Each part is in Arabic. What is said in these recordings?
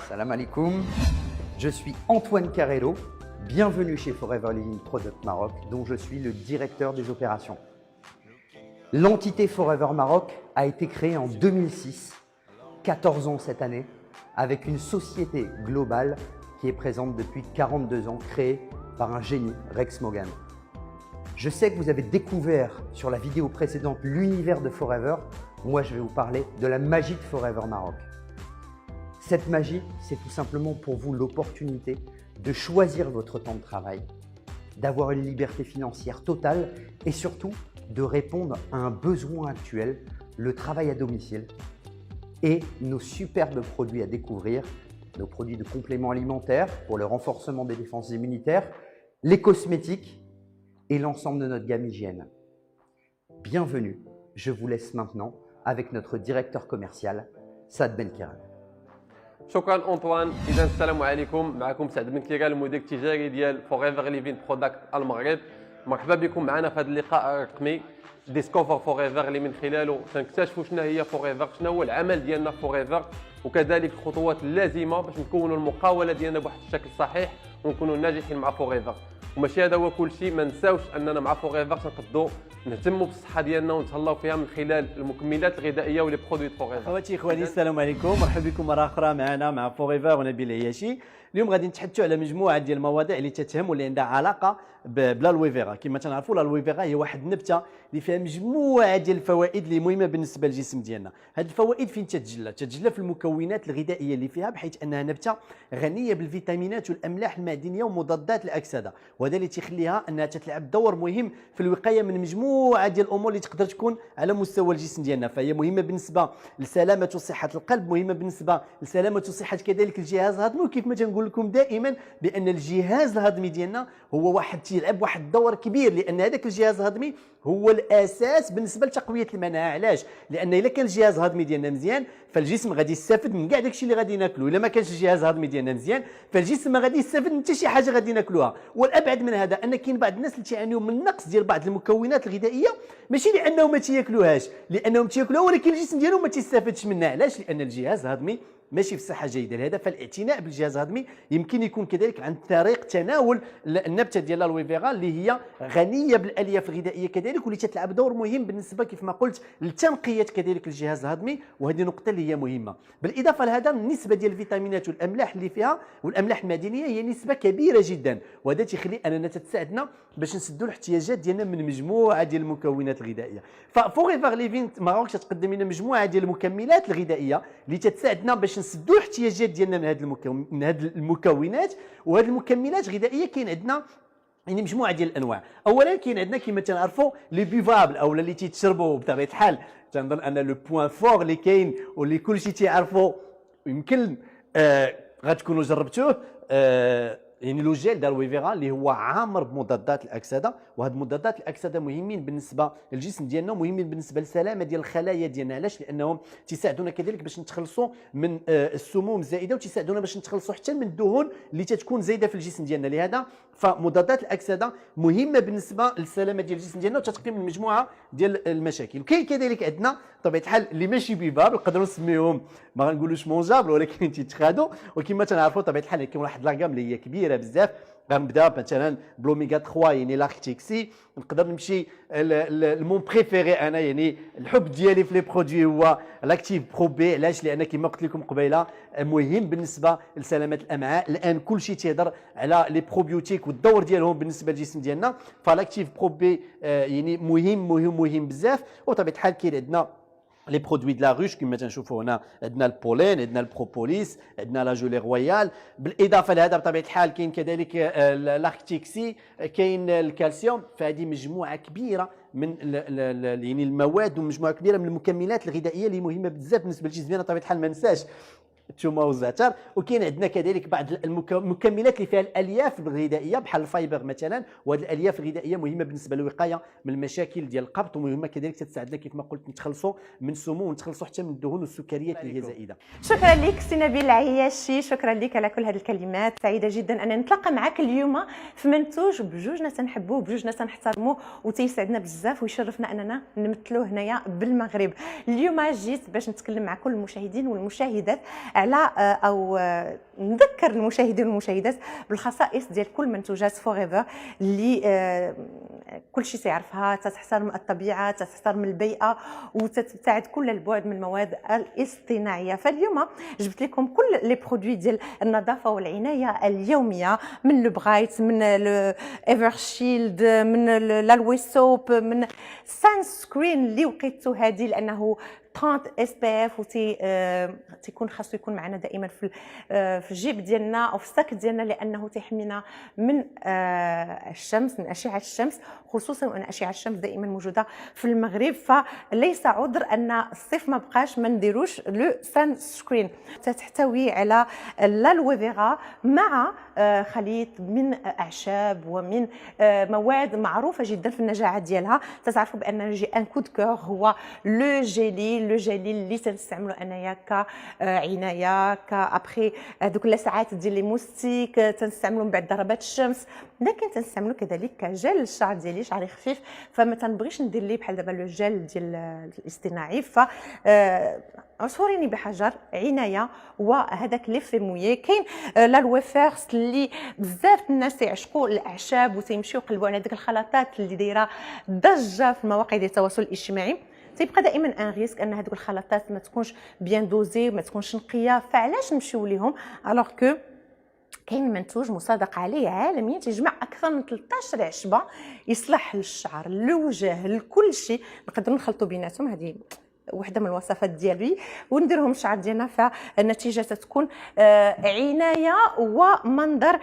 Salam alaikum, je suis Antoine Carrello, bienvenue chez Forever Living Product Maroc, dont je suis le directeur des opérations. L'entité Forever Maroc a été créée en 2006, 14 ans cette année, avec une société globale qui est présente depuis 42 ans, créée par un génie, Rex Morgan. Je sais que vous avez découvert sur la vidéo précédente l'univers de Forever. Moi, je vais vous parler de la magie de Forever Maroc. Cette magie, c'est tout simplement pour vous l'opportunité de choisir votre temps de travail, d'avoir une liberté financière totale et surtout de répondre à un besoin actuel, le travail à domicile et nos superbes produits à découvrir, nos produits de compléments alimentaires pour le renforcement des défenses immunitaires, les cosmétiques et l'ensemble de notre gamme hygiène. Bienvenue, je vous laisse maintenant avec notre directeur commercial, Saad Ben Kiran. شكرا انطوان. اذا السلام عليكم، معكم سعد بن كيران المدير التجاري ديال فوريفر ليفين برودكت المغرب. مرحبا بكم معنا في هذا اللقاء الرقمي ديسكوفر فوريفر اللي من خلاله سنكتشفوا شنو هي فوريفر، شنو هو العمل ديالنا فوريفر، وكذلك الخطوات اللازمه باش نكونوا المقاوله ديالنا بواحد الشكل صحيح ونكونوا ناجحين مع فوريفر. وماشي هذا هو كل شيء، ما نساوش اننا مع فوريفر تنقدوا نهتموا بالصحه ديالنا ونتهلاو فيها من خلال المكملات الغذائيه ولي برودوي فوريفر. خواتي اخواني السلام عليكم، مرحبا بكم مره اخرى معنا مع فوريفر ونبيل العياشي. اليوم غادي نتحدثوا على مجموعه ديال المواضيع اللي تتهم واللي عندها علاقه بالالوي فيرا. كما تنعرفوا الالوي فيرا هي واحد النبته اللي فيها مجموعه ديال الفوائد اللي مهمه بالنسبه للجسم ديالنا. هذه الفوائد فين تتجلى في المكونات الغذائيه اللي فيها، بحيث انها نبته غنيه بالفيتامينات والاملاح المعدنيه ومضادات الاكسده، وهذا اللي تيخليها انها تلعب دور مهم في الوقايه من مجموعه ديال الامور اللي تقدر تكون على مستوى الجسم ديالنا. فهي مهمه بالنسبه لسلامه وصحه القلب، مهمه بالنسبه لسلامه وصحه كذلك الجهاز الهضمي. وكيف ما تنقول لكم دائما بان الجهاز الهضمي ديالنا هو واحد تيلعب واحد الدور كبير، لان هذاك الجهاز الهضمي هو الاساس بالنسبه لتقويه المناعه. علاش؟ لان الا كان الجهاز الهضمي ديالنا مزيان فالجسم غادي يستافد من كاع داكشي اللي غادي ناكلو. الا ما كانش الجهاز الهضمي ديالنا مزيان فالجسم ما غادي يستافد من حتى شي حاجه غادي ناكلوها. والابعد من هذا ان كاين بعض الناس اللي تيعانيو من نقص ديال بعض المكونات الغذائيه، ماشي لانهم ما تياكلوهاش، لانهم تياكلوها ولكن الجسم ديالهم ما تيستافدش منها. علاش؟ لان الجهاز الهضمي ماشي في صحه جيده. لهذا فالاعتناء بالجهاز الهضمي يمكن يكون كذلك عن طريق تناول النبته ديال الالوي فيرا اللي هي غنيه بالالياف الغذائيه كذلك، واللي تلعب دور مهم بالنسبه كيف ما قلت لتنقيه كذلك الجهاز الهضمي، وهذه نقطه اللي هي مهمه. بالاضافه لهذا النسبه ديال الفيتامينات والاملاح اللي فيها والاملاح المعدنيه هي نسبه كبيره جدا، وهذا تيخلي اننا تساعدنا باش نسدوا الاحتياجات ديالنا من مجموعه ديال المكونات الغذائيه. ففوريفر ليفين ماروك تقدم لنا مجموعه ديال المكملات الغذائيه اللي تساعدنا باش نسدوا الاحتياجات ديالنا من هذه المكونات. وهذه المكملات الغذائيه كاين عندنا يعني مجموعه ديال الانواع. اولا كاين عندنا كما تنعرفوا لي بيفابل او اللي تيتشربوا بطبيعه الحال. تنظن ان لو بوين فور اللي كاين واللي كلشي تيعرفوا يمكن غتكونوا جربتوه، يعني لو جيل دالوي فيرا اللي هو عامر بمضادات الاكسده. وهاد مضادات الاكسده مهمين بالنسبه للجسم ديالنا، مهمين بالنسبه للسلامه ديال الخلايا ديالنا. علاش؟ لانهم تيساعدونا كذلك باش نتخلصوا من السموم الزائده، وتيساعدونا باش نتخلصوا حتى من الدهون اللي تتكون زايده في الجسم ديالنا. لهذا فمضادات الاكسده مهمه بالنسبه للسلامه ديال الجسم ديالنا وتتقي من مجموعه ديال المشاكل. وكاين كذلك عندنا بطبيعه الحال اللي ماشي بيباب، نقدروا نسميهم ما غنقولوش مونجابل ولكن تيتخادوا. وكما تنعرفوا بطبيعه الحال كاين واحد لاغام اللي هي كبيره بزاف. غنبدا مثلا بلوميغا 3 يعني لاكتيك سي. نقدر نمشي المون بريفيري انا، يعني الحب ديالي في لي برودوي هو لاكتيف برو بي. علاش؟ لان كما قلت لكم قبيله مهم بالنسبه لسلامه الامعاء. الان كلشي تيهضر على لي بروبيوتيك والدور ديالهم بالنسبه للجسم ديالنا. فلاكتيف برو بي يعني مهم بزاف. وطبيعه الحال كاين عندنا لي برودوي د لا روش كما تنشوفوا هنا، عندنا البولين، عندنا البروبوليس، عندنا لا جولي رويال. بالاضافه لهذا بطبيعه الحال كاين كذلك لاكتيك سي، كاين الكالسيوم. فهذه مجموعه كبيره من يعني المواد ومجموعه كبيره من المكملات الغذائيه اللي مهمه بزاف بالنسبه للجسم ديالنا. بطبيعه الحال ما ننساش الثومه والزعتر. وكاين عندنا كذلك بعض المكملات اللي فيها الالياف الغذائيه بحال الفايبر مثلا. وهذه الالياف الغذائيه مهمه بالنسبه للوقايه من المشاكل ديال القبض، ومهمه كذلك تساعدنا كيف ما قلت نتخلصوا من السموم ونتخلصوا حتى من الدهون والسكريات اللي هي زائده. شكرا لك سي نبيل العياشي، شكرا لك على كل هذه الكلمات. سعيده جدا ان نتلاقى معك اليوم في منتوج بجوجنا تنحبوه بجوجنا تنحترموه وتيسعدنا بزاف ويشرفنا اننا نمثلوه هنايا بالمغرب. اليوم جيت باش نتكلم مع كل المشاهدين والمشاهدات على او نذكر المشاهدين والمشاهدات بالخصائص ديال كل منتوجات فوريفر اللي كل شيء تعرفها، تحترم الطبيعه، تحترم البيئه، وتبتعد كل البعد من المواد الاصطناعيه. فاليوم جبت لكم كل لي برودوي ديال النظافه والعنايه اليوميه، من لو برايت، من ايفر شيلد، من لالوي سوب، من سان سكرين اللي وقيتو هذه لانه 30 اس بي اف تيكون خاصو يكون معنا دائما في الجيب ديالنا او في الساك ديالنا، لانه تيحمينا من الشمس، من اشعه الشمس، خصوصا وان اشعه الشمس دائما موجوده في المغرب. فليس عذر ان الصيف ما بقاش ما نديروش لو سان سكرين. تحتوي على الالوفيرا مع خليط من اعشاب ومن مواد معروفه جدا في النجاعه ديالها. تعرفوا بان جي ان كود كور هو لو جيلي اللي تنستعملو انايا كعنايه كابخي هذوك اللسعات ديال لي موستيك، تنستعملو من بعد ضربات الشمس، لكن تنستعملو كذلك كجل الشعر ديالي، شعري خفيف فما تنبغيش ندير ليه بحال دابا لو جل ديال الاصطناعي. ف عصفوريني بحجر، عنايه، وهذاك لي فيمويي. كاين لالوي فيرست اللي بزاف الناس تيعشقوا الاعشاب وتيمشيو يقلبوا على ديك الخلطات اللي دايره ضجه في مواقع التواصل الاجتماعي. تيبقى دائما ان ريسك ان هذوك الخلطات ما تكونش بيان دوزي، ما تكونش نقيه، فعلاش نمشيو ليهم الوغ كو كاين منتوج مصادق عليه عالميا تيجمع اكثر من 13 عشبه، يصلح للشعر، للوجه، لكل شيء. نقدروا نخلطوا بيناتهم، هذه وحده من الوصفات ديالي، ونديرهم الشعر ديالنا، فالنتيجه تتكون عنايه ومنظر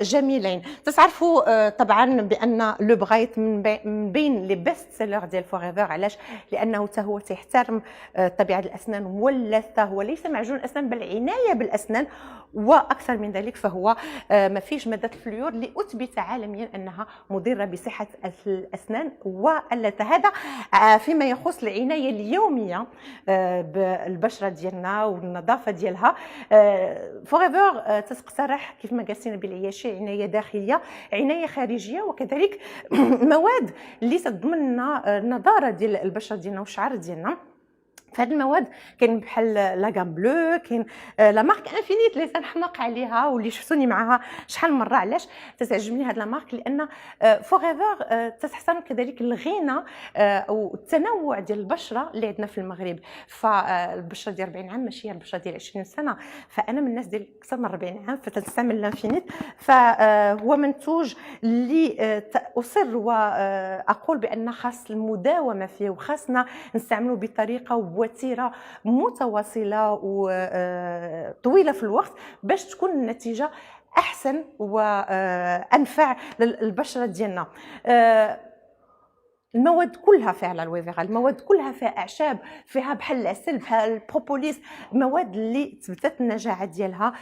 جميلين. تعرفوا طبعا بان لو بغايت من بين لي بيست سيلر ديال فوريفر. علاش؟ لانه حتى هو تيحترم طبيعه الاسنان واللثه، هو ليس معجون الاسنان بل عنايه بالاسنان، واكثر من ذلك فهو ما فيش ماده الفلور اللي اثبت عالميا انها مضره بصحه الاسنان واللثه. هذا فيما يخص العنايه اليوميه بالبشره ديالنا والنظافه ديالها. فوريفر تقترح كيف ما قالت نبيل العياشي عنايه داخليه، عنايه خارجيه، وكذلك مواد اللي تضمن لنا النضاره ديال البشره ديالنا والشعر ديالنا. فهاد المواد كاين بحال لا غام بلو، كاين لا مارك انفينيت اللي تنحماق عليها واللي شفتوني معها شحال من مره. علاش تتعجبني هاد لا مارك؟ لان فوريفر تحترم كذلك الغنى والتنوع ديال البشره اللي عندنا في المغرب. فالبشره ديال 40 عام ماشي هي البشره ديال 20 سنه، فانا من الناس ديال اكثر من 40 عام فتنستعمل لانفينيت. فهو منتوج اللي اصر واقول بان خاص المداومه فيه، وخاصنا نستعمله بطريقه وتيره متواصله وطويله في الوقت باش تكون النتيجه احسن وانفع للبشره ديالنا. المواد كلها فيها الالوفيرا، المواد كلها فيها اعشاب، فيها بحال العسل، بحال البروبوليس، مواد اللي ثبتت النجاعه ديالها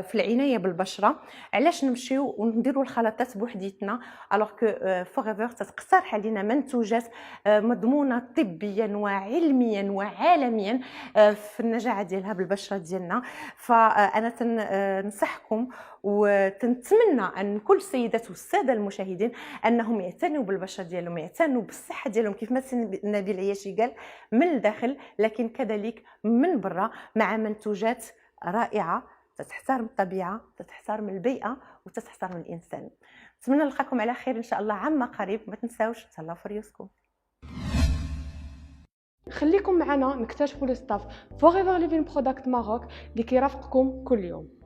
في العنايه بالبشره. علاش نمشيو ونديروا الخلطات بوحديتنا الوغ كو فوريفر تقترح علينا منتوجات مضمونه طبيا وعلميا وعالميا في النجاعه ديالها بالبشره ديالنا. فانا تنصحكم وتنتمنى ان كل السيدات والساده المشاهدين انهم يعتنوا بالبشره ديالهم، يعتنوا بالصحه ديالهم كيف ما نبيل العياشي قال، من الداخل لكن كذلك من برا، مع منتوجات رائعه تحترم الطبيعه، تحترم البيئه، وتحترم الانسان. نتمنى نلقاكم على خير ان شاء الله عما قريب. ما تنساوش تهلاو في ريوسكم. خليكم معنا نكتشفوا لي ستاف فوريفر ليفين برودكت ماروك اللي كيرافقكم كل يوم.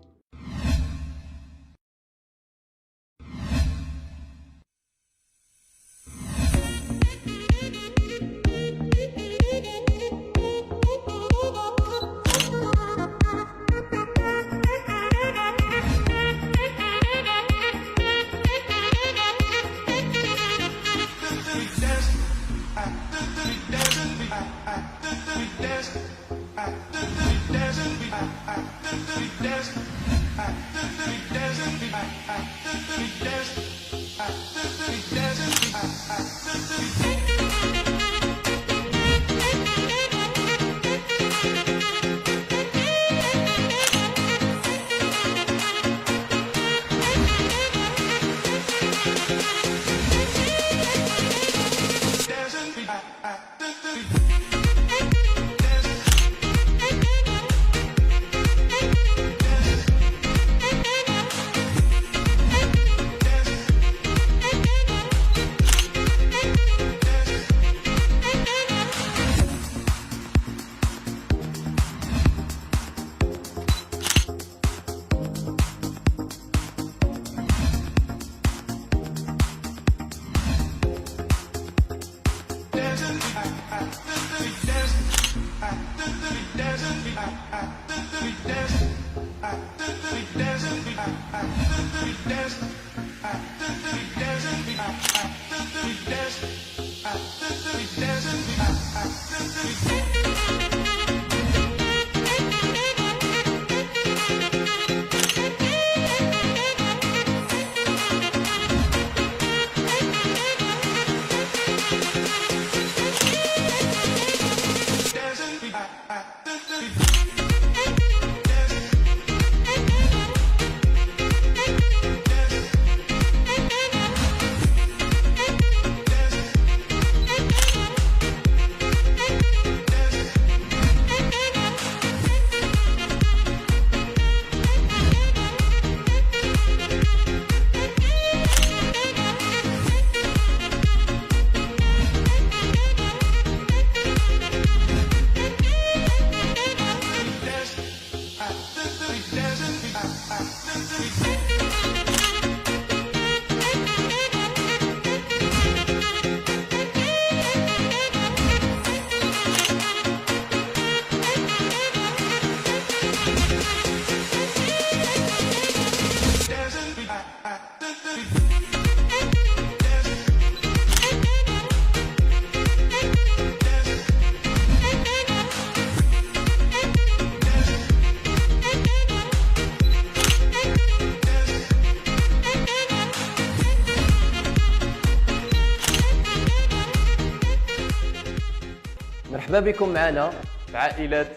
مرحبا بكم معنا في عائله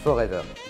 Forever.